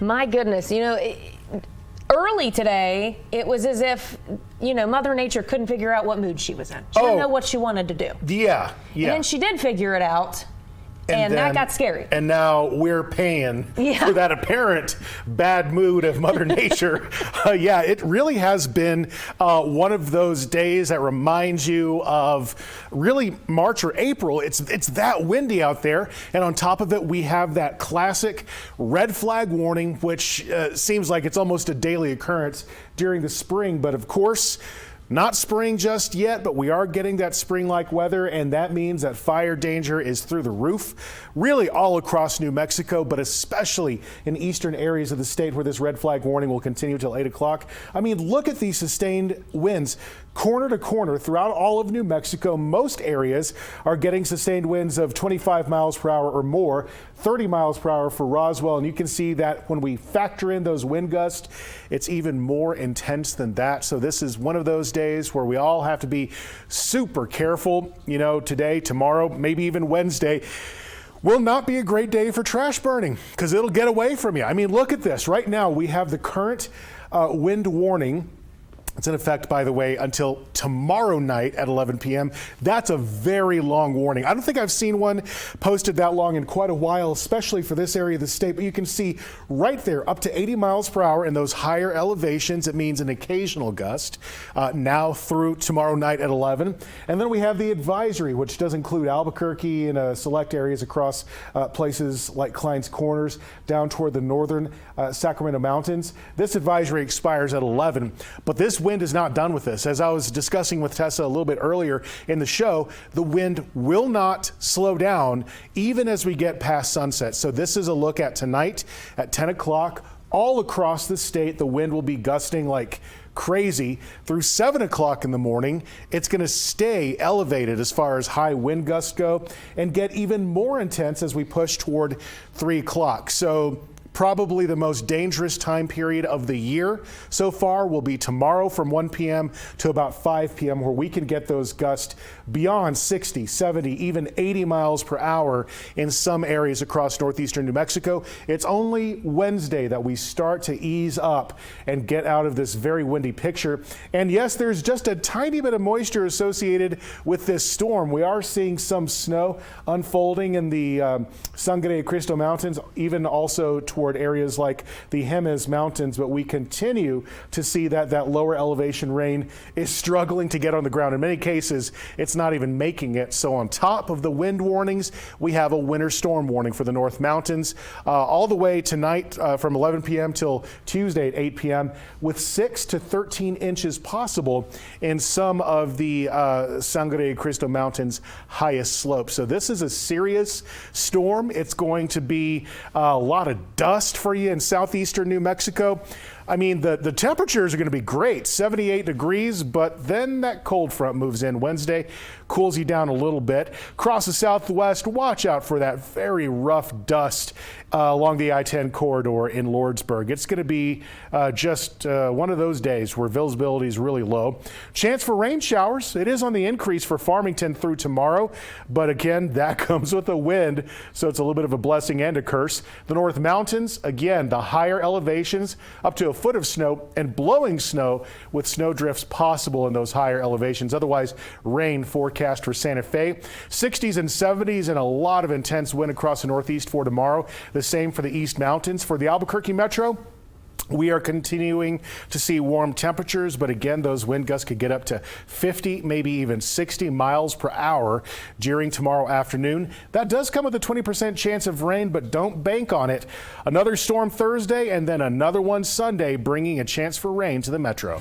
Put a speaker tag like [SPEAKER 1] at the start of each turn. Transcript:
[SPEAKER 1] My goodness, early today, it was as if, Mother Nature couldn't figure out what mood she was in. She didn't know what she wanted to do.
[SPEAKER 2] Yeah.
[SPEAKER 1] And then she did figure it out. And that got scary.
[SPEAKER 2] And now we're paying for that apparent bad mood of Mother Nature. It really has been one of those days that reminds you of really March or April. It's that windy out there. And on top of it, we have that classic red flag warning, which seems like it's almost a daily occurrence during the spring. But of course, not spring just yet, but we are getting that spring-like weather, and that means that fire danger is through the roof, really all across New Mexico, but especially in eastern areas of the state where this red flag warning will continue till 8 o'clock. I mean, look at these sustained winds. Corner to corner throughout all of New Mexico, most areas are getting sustained winds of 25 miles per hour or more, 30 miles per hour for Roswell. And you can see that when we factor in those wind gusts, it's even more intense than that. So this is one of those days where we all have to be super careful. Today, tomorrow, maybe even Wednesday will not be a great day for trash burning because it'll get away from you. I mean, look at this. Right now, we have the current wind warning. It's in effect, by the way, until tomorrow night at 11 p.m. That's a very long warning. I don't think I've seen one posted that long in quite a while, especially for this area of the state. But you can see right there up to 80 miles per hour in those higher elevations. It means an occasional gust now through tomorrow night at 11. And then we have the advisory, which does include Albuquerque and select areas across places like Klein's Corners down toward the northern Sacramento Mountains. This advisory expires at 11, but this wind is not done with this. As I was discussing with Tessa a little bit earlier in the show, the wind will not slow down even as we get past sunset. So this is a look at tonight at 10 o'clock. All across the state, the wind will be gusting like crazy through 7 o'clock in the morning. It's going to stay elevated as far as high wind gusts go and get even more intense as we push toward 3 o'clock. So probably the most dangerous time period of the year so far will be tomorrow from 1 p.m. to about 5 p.m. where we can get those gusts beyond 60, 70, even 80 miles per hour in some areas across northeastern New Mexico. It's only Wednesday that we start to ease up and get out of this very windy picture. And yes, there's just a tiny bit of moisture associated with this storm. We are seeing some snow unfolding in the Sangre de Cristo Mountains, even also toward areas like the Jemez Mountains, but we continue to see that lower elevation rain is struggling to get on the ground. In many cases, it's not even making it. So on top of the wind warnings, we have a winter storm warning for the North Mountains all the way tonight from 11 p.m. till Tuesday at 8 p.m. with 6 to 13 inches possible in some of the Sangre de Cristo Mountains highest slopes. So this is a serious storm. It's going to be a lot of dust for you in southeastern New Mexico. I mean, the temperatures are going to be great, 78 degrees, but then that cold front moves in Wednesday, cools you down a little bit. Across the southwest, watch out for that very rough dust along the I-10 corridor in Lordsburg. It's going to be just one of those days where visibility is really low. Chance for rain showers. It is on the increase for Farmington through tomorrow, but again, that comes with a wind, so it's a little bit of a blessing and a curse. The North Mountains, again, the higher elevations, up to a foot of snow and blowing snow with snow drifts possible in those higher elevations. Otherwise, rain forecast for Santa Fe. 60s and 70s and a lot of intense wind across the Northeast for tomorrow. The same for the East Mountains. For the Albuquerque Metro, we are continuing to see warm temperatures, but again, those wind gusts could get up to 50, maybe even 60 miles per hour during tomorrow afternoon. That does come with a 20% chance of rain, but don't bank on it. Another storm Thursday and then another one Sunday, bringing a chance for rain to the metro.